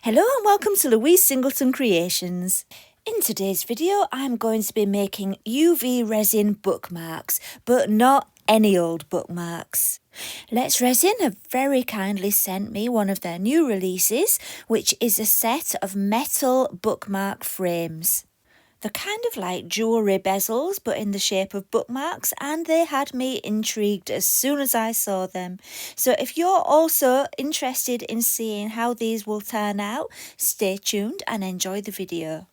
Hello and welcome to Louise Singleton Creations. In today's video I'm going to be making UV resin bookmarks, but not any old bookmarks. Let's Resin have very kindly sent me one of their new releases, which is a set of metal bookmark frames. They're kind of like jewellery bezels but in the shape of bookmarks, and they had me intrigued as soon as I saw them. So if you're also interested in seeing how these will turn out, stay tuned and enjoy the video.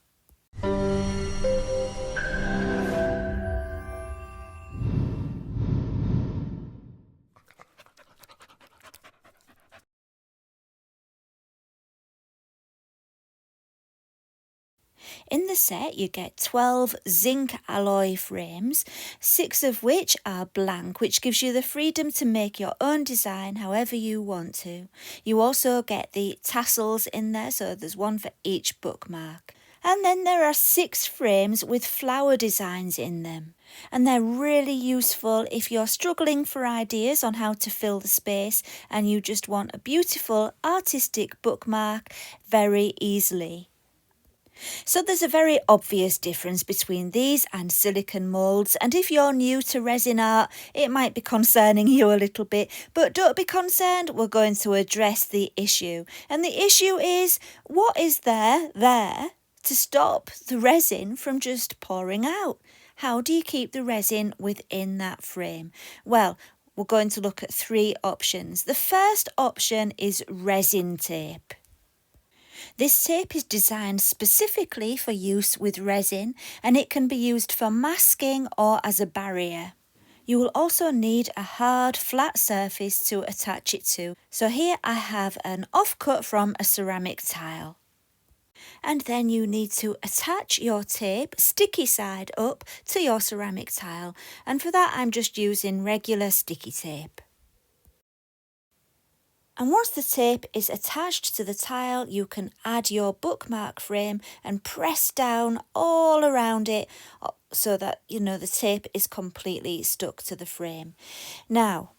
In the set you get 12 zinc alloy frames, 6 of which are blank, which gives you the freedom to make your own design however you want to. You also get the tassels in there, so there's one for each bookmark. And then there are 6 frames with flower designs in them. And they're really useful if you're struggling for ideas on how to fill the space and you just want a beautiful artistic bookmark very easily. So there's a very obvious difference between these and silicone moulds, and if you're new to resin art it might be concerning you a little bit, but don't be concerned, we're going to address the issue. And the issue is, what is there to stop the resin from just pouring out? How do you keep the resin within that frame? Well, we're going to look at 3 options. The first option is resin tape. This tape is designed specifically for use with resin, and it can be used for masking or as a barrier. You will also need a hard flat surface to attach it to. So here I have an offcut from a ceramic tile. And then you need to attach your tape sticky side up to your ceramic tile, and for that I'm just using regular sticky tape. And once the tape is attached to the tile, you can add your bookmark frame and press down all around it so that, the tape is completely stuck to the frame. Now,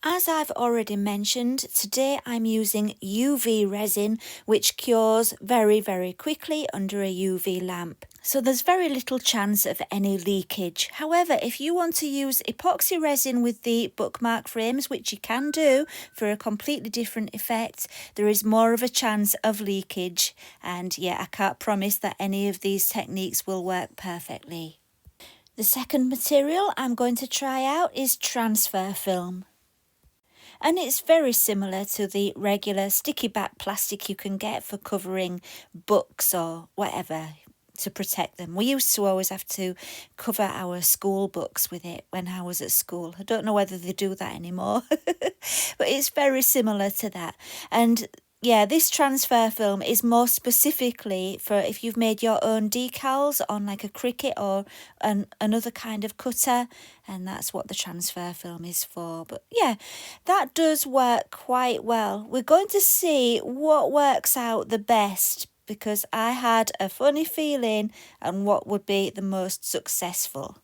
as I've already mentioned, today I'm using UV resin, which cures very, very quickly under a UV lamp. So there's very little chance of any leakage. However, if you want to use epoxy resin with the bookmark frames, which you can do for a completely different effect, there is more of a chance of leakage. And yeah, I can't promise that any of these techniques will work perfectly. The second material I'm going to try out is transfer film. And it's very similar to the regular sticky back plastic you can get for covering books or whatever to protect them. We used to always have to cover our school books with it when I was at school. I don't know whether they do that anymore, but it's very similar to that. And yeah, this transfer film is more specifically for if you've made your own decals on like a Cricut or another kind of cutter, and that's what the transfer film is for. But yeah, that does work quite well. We're going to see what works out the best, because I had a funny feeling on what would be the most successful.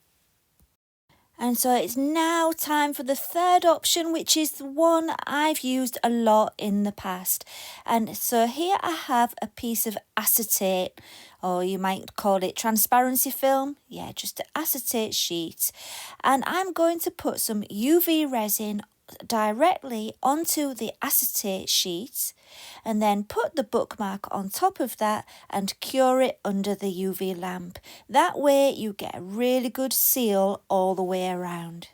And so it's now time for the third option, which is the one I've used a lot in the past. And so here I have a piece of acetate, or you might call it transparency film. Yeah, just an acetate sheet. And I'm going to put some UV resin directly onto the acetate sheet and then put the bookmark on top of that and cure it under the UV lamp. That way you get a really good seal all the way around.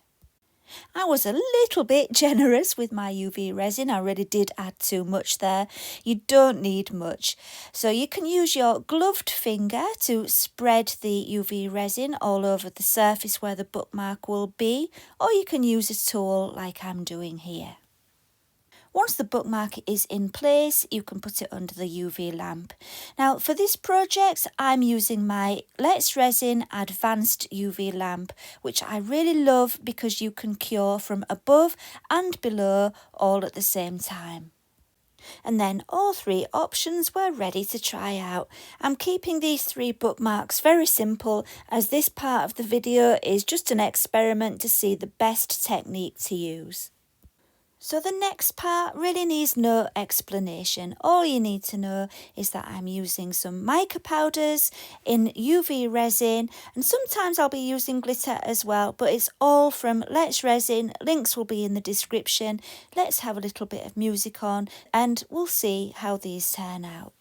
I was a little bit generous with my UV resin. I really did add too much there. You don't need much. So you can use your gloved finger to spread the UV resin all over the surface where the bookmark will be, or you can use a tool like I'm doing here. Once the bookmark is in place, you can put it under the UV lamp. Now for this project, I'm using my Let's Resin Advanced UV lamp, which I really love because you can cure from above and below all at the same time. And then all 3 options were ready to try out. I'm keeping these 3 bookmarks very simple, as this part of the video is just an experiment to see the best technique to use. So the next part really needs no explanation. All you need to know is that I'm using some mica powders in UV resin, and sometimes I'll be using glitter as well, but it's all from Let's Resin. Links will be in the description. Let's have a little bit of music on and we'll see how these turn out.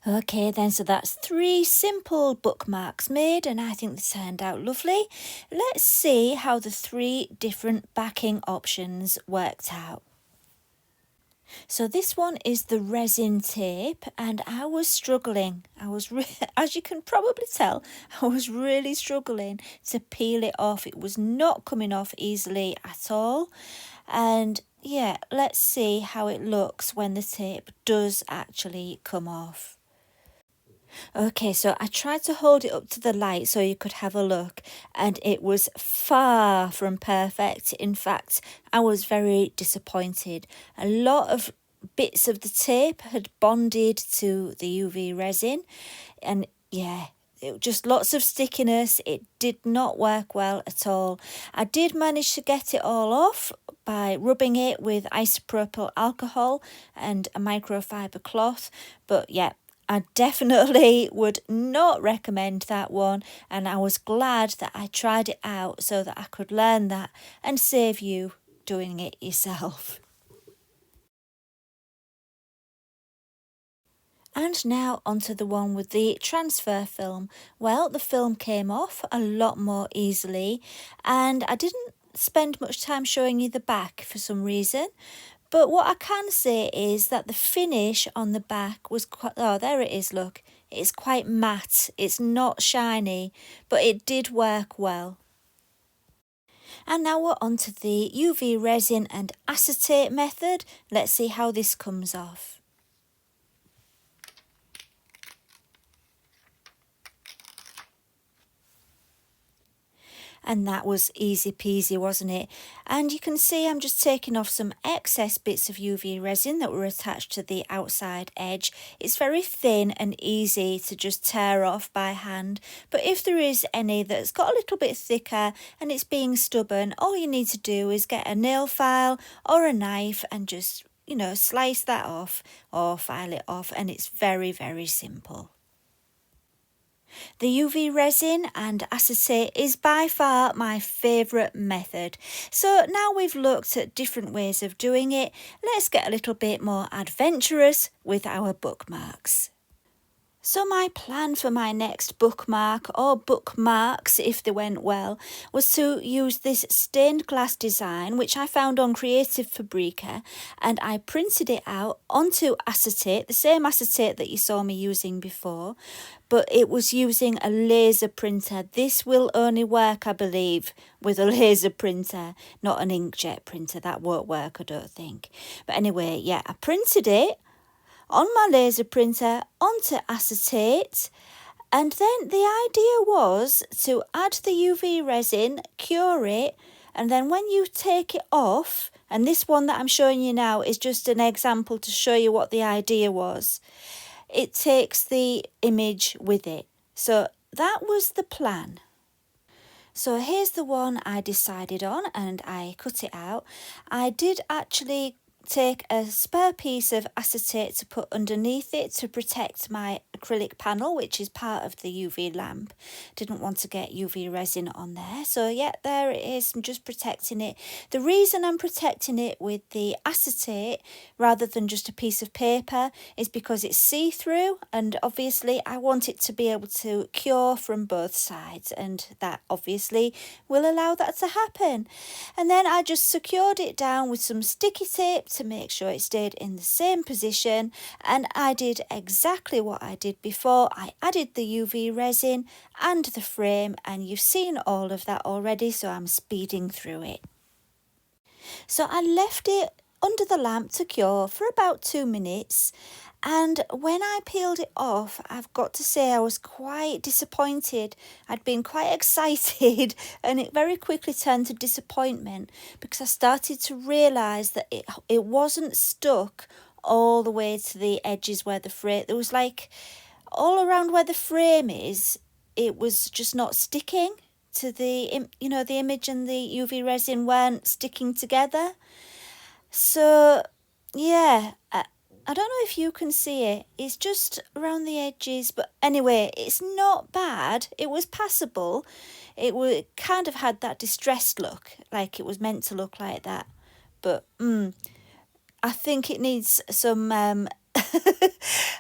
Okay then, so that's 3 simple bookmarks made and I think they turned out lovely. Let's see how the 3 different backing options worked out. So this one is the resin tape and I was struggling. As you can probably tell, I was really struggling to peel it off. It was not coming off easily at all. And yeah, let's see how it looks when the tape does actually come off. Okay, so I tried to hold it up to the light so you could have a look, and it was far from perfect. In fact, I was very disappointed. A lot of bits of the tape had bonded to the UV resin, and yeah, just lots of stickiness. It did not work well at all. I did manage to get it all off by rubbing it with isopropyl alcohol and a microfiber cloth, but yeah, I definitely would not recommend that one, and I was glad that I tried it out so that I could learn that and save you doing it yourself. And now onto the one with the transfer film. Well, the film came off a lot more easily, and I didn't spend much time showing you the back for some reason. But what I can say is that the finish on the back was quite, oh, there it is, look. It's quite matte, it's not shiny, but it did work well. And now we're on to the UV resin and acetate method. Let's see how this comes off. And that was easy peasy, wasn't it? And you can see I'm just taking off some excess bits of UV resin that were attached to the outside edge. It's very thin and easy to just tear off by hand, but if there is any that's got a little bit thicker and it's being stubborn, all you need to do is get a nail file or a knife and just, slice that off or file it off, and it's very, very simple. The UV resin and acetate is by far my favourite method. So now we've looked at different ways of doing it, let's get a little bit more adventurous with our bookmarks. So my plan for my next bookmark, or bookmarks if they went well, was to use this stained glass design which I found on Creative Fabrica, and I printed it out onto acetate, the same acetate that you saw me using before, but it was using a laser printer. This will only work, I believe, with a laser printer, not an inkjet printer. That won't work, I don't think. But anyway, yeah, I printed it on my laser printer onto acetate, and then the idea was to add the UV resin, cure it, and then when you take it off, and this one that I'm showing you now is just an example to show you what the idea was, it takes the image with it. So that was the plan. So here's the one I decided on, and I cut it out. I did actually take a spare piece of acetate to put underneath it to protect my acrylic panel, which is part of the UV lamp. Didn't want to get UV resin on there, so yeah, there it is. I'm just protecting it. The reason I'm protecting it with the acetate rather than just a piece of paper is because it's see-through, and obviously I want it to be able to cure from both sides, and that obviously will allow that to happen. And then I just secured it down with some sticky tape to make sure it stayed in the same position, and I did exactly what I did before. I added the UV resin and the frame, and you've seen all of that already, so I'm speeding through it. So I left it under the lamp to cure for about 2 minutes, and when I peeled it off, I've got to say I was quite disappointed. I'd been quite excited, and it very quickly turned to disappointment because I started to realise that it wasn't stuck all the way to the edges where the frame, there was like all around where the frame is, it was just not sticking to the, the image and the UV resin weren't sticking together. So yeah, I don't know if you can see it, it's just around the edges, but anyway, it's not bad. It was passable. It kind of had that distressed look, like it was meant to look like that, but I think it needs some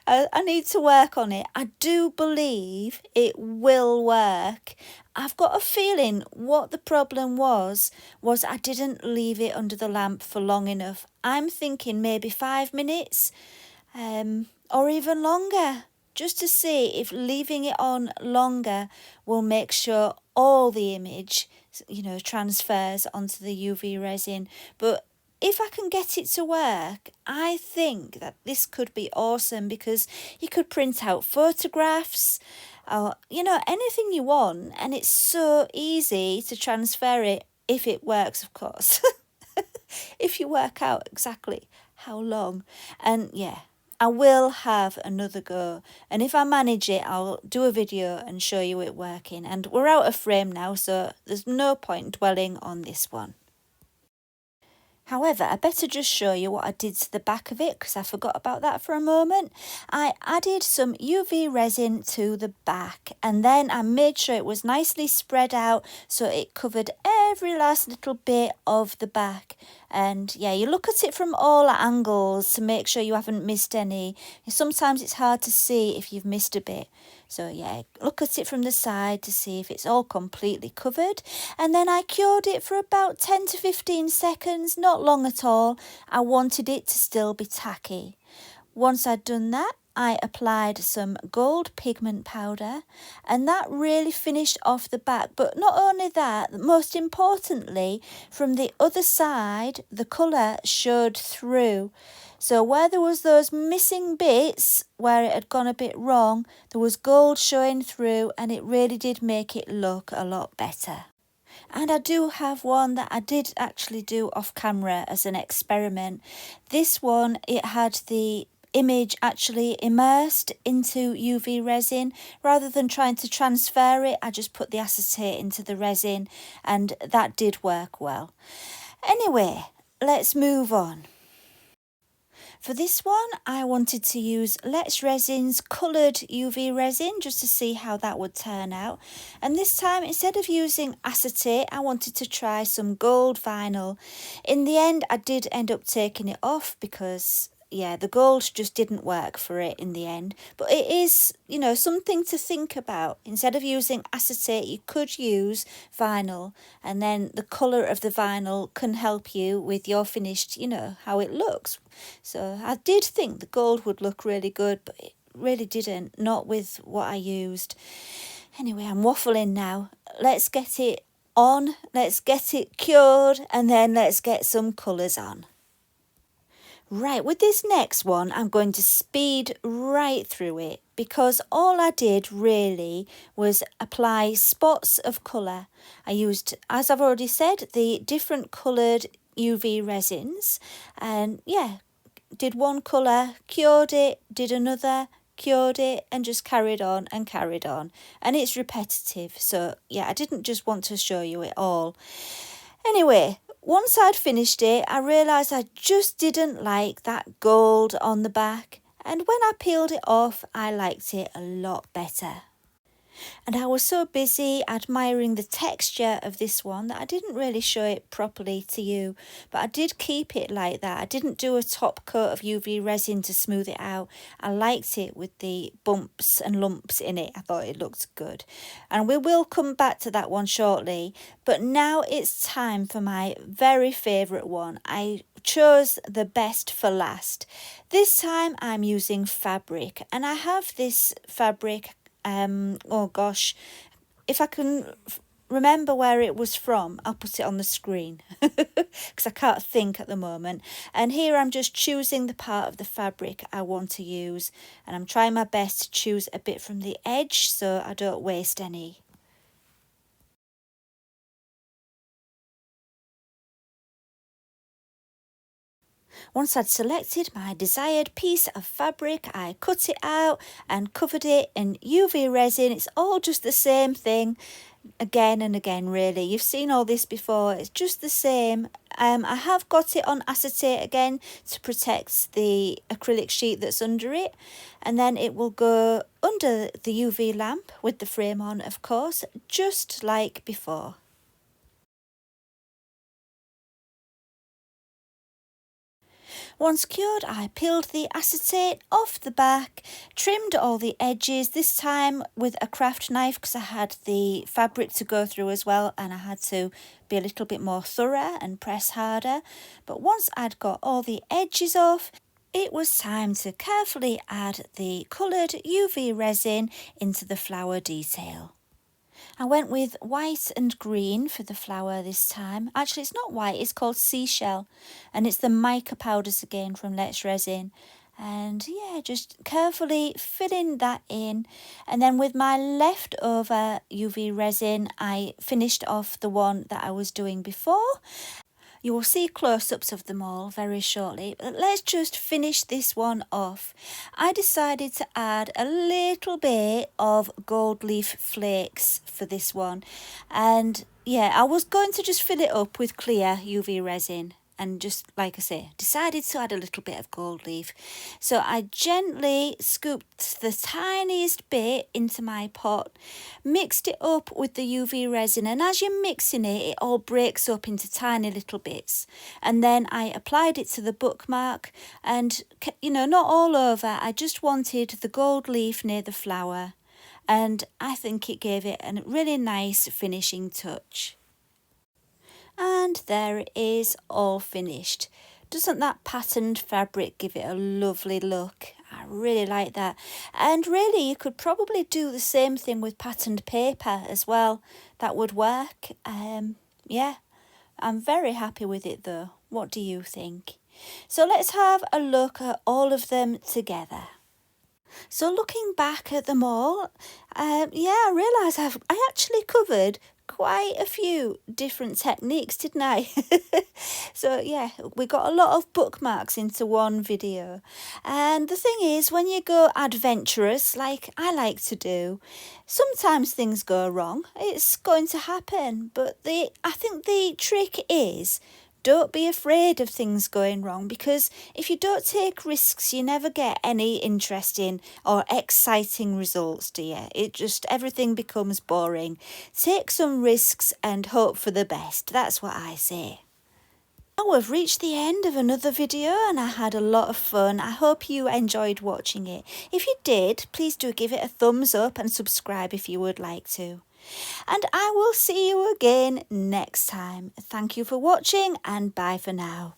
I need to work on it. I do believe it will work. I've got a feeling what the problem was I didn't leave it under the lamp for long enough. I'm thinking maybe 5 minutes or even longer, just to see if leaving it on longer will make sure all the image, transfers onto the UV resin. But if I can get it to work, I think that this could be awesome, because you could print out photographs or, anything you want, and it's so easy to transfer it, if it works, of course. If you work out exactly how long. And yeah, I will have another go, and if I manage it, I'll do a video and show you it working. And we're out of frame now, so there's no point dwelling on this one. However, I better just show you what I did to the back of it, because I forgot about that for a moment. I added some UV resin to the back, and then I made sure it was nicely spread out so it covered every last little bit of the back. And yeah, you look at it from all angles to make sure you haven't missed any. Sometimes it's hard to see if you've missed a bit. So yeah, look at it from the side to see if it's all completely covered. And then I cured it for about 10 to 15 seconds, not long at all. I wanted it to still be tacky. Once I'd done that, I applied some gold pigment powder, and that really finished off the back. But not only that, most importantly, from the other side, the colour showed through. So where there was those missing bits, where it had gone a bit wrong, there was gold showing through, and it really did make it look a lot better. And I do have one that I did actually do off camera as an experiment. This one, it had the image actually immersed into UV resin. Rather than trying to transfer it, I just put the acetate into the resin, and that did work well. Anyway, let's move on. For this one, I wanted to use Let's Resin's coloured UV resin just to see how that would turn out. And this time, instead of using acetate, I wanted to try some gold vinyl. In the end, I did end up taking it off because yeah, the gold just didn't work for it in the end. But it is, you know, something to think about. Instead of using acetate, you could use vinyl, and then the colour of the vinyl can help you with your finished, you know, how it looks. So I did think the gold would look really good, but it really didn't, not with what I used. Anyway, I'm waffling now. Let's get it on, let's get it cured, and then let's get some colours on. Right, with this next one, I'm going to speed right through it because all I did really was apply spots of colour. I used, as I've already said, the different coloured UV resins, and yeah, did one colour, cured it, did another, cured it, and just carried on and carried on. And it's repetitive, so yeah, I didn't just want to show you it all. Anyway, once I'd finished it, I realised I just didn't like that gold on the back, and when I peeled it off, I liked it a lot better. And I was so busy admiring the texture of this one that I didn't really show it properly to you, but I did keep it like that. I didn't do a top coat of UV resin to smooth it out. I liked it with the bumps and lumps in it. I thought it looked good. And we will come back to that one shortly, but now it's time for my very favourite one. I chose the best for last. This time I'm using fabric, and I have this fabric oh gosh, if I can remember where it was from, I'll put it on the screen because I can't think at the moment. And here I'm just choosing the part of the fabric I want to use, and I'm trying my best to choose a bit from the edge so I don't waste any. Once I'd selected my desired piece of fabric, I cut it out and covered it in UV resin. It's all just the same thing again and again, really. You've seen all this before. It's just the same. I have got it on acetate again to protect the acrylic sheet that's under it. And then it will go under the UV lamp with the frame on, of course, just like before. Once cured, I peeled the acetate off the back, trimmed all the edges, this time with a craft knife because I had the fabric to go through as well, and I had to be a little bit more thorough and press harder. But once I'd got all the edges off, it was time to carefully add the coloured UV resin into the flower detail. I went with white and green for the flower this time. Actually, it's not white, it's called seashell. And it's the mica powders again from Let's Resin. And yeah, just carefully filling that in. And then with my leftover UV resin, I finished off the one that I was doing before. You will see close-ups of them all very shortly, but let's just finish this one off. I decided to add a little bit of gold leaf flakes for this one, and yeah, I was going to just fill it up with clear UV resin, and just like I say, decided to add a little bit of gold leaf. So I gently scooped the tiniest bit into my pot, mixed it up with the UV resin, and as you're mixing it, it all breaks up into tiny little bits. And then I applied it to the bookmark, and you know, not all over, I just wanted the gold leaf near the flower, and I think it gave it a really nice finishing touch. And there it is, all finished. Doesn't that patterned fabric give it a lovely look? I really like that. And really, you could probably do the same thing with patterned paper as well. That would work. Yeah, I'm very happy with it though. What do you think? So let's have a look at all of them together. So looking back at them all, yeah, I realise I actually covered quite a few different techniques, didn't I? So yeah, we got a lot of bookmarks into one video. And the thing is, when you go adventurous, like I like to do, sometimes things go wrong. It's going to happen. But I think the trick is, don't be afraid of things going wrong, because if you don't take risks, you never get any interesting or exciting results, do you? Everything becomes boring. Take some risks and hope for the best. That's what I say. Now we've reached the end of another video, and I had a lot of fun. I hope you enjoyed watching it. If you did, please do give it a thumbs up and subscribe if you would like to. And I will see you again next time. Thank you for watching, and bye for now.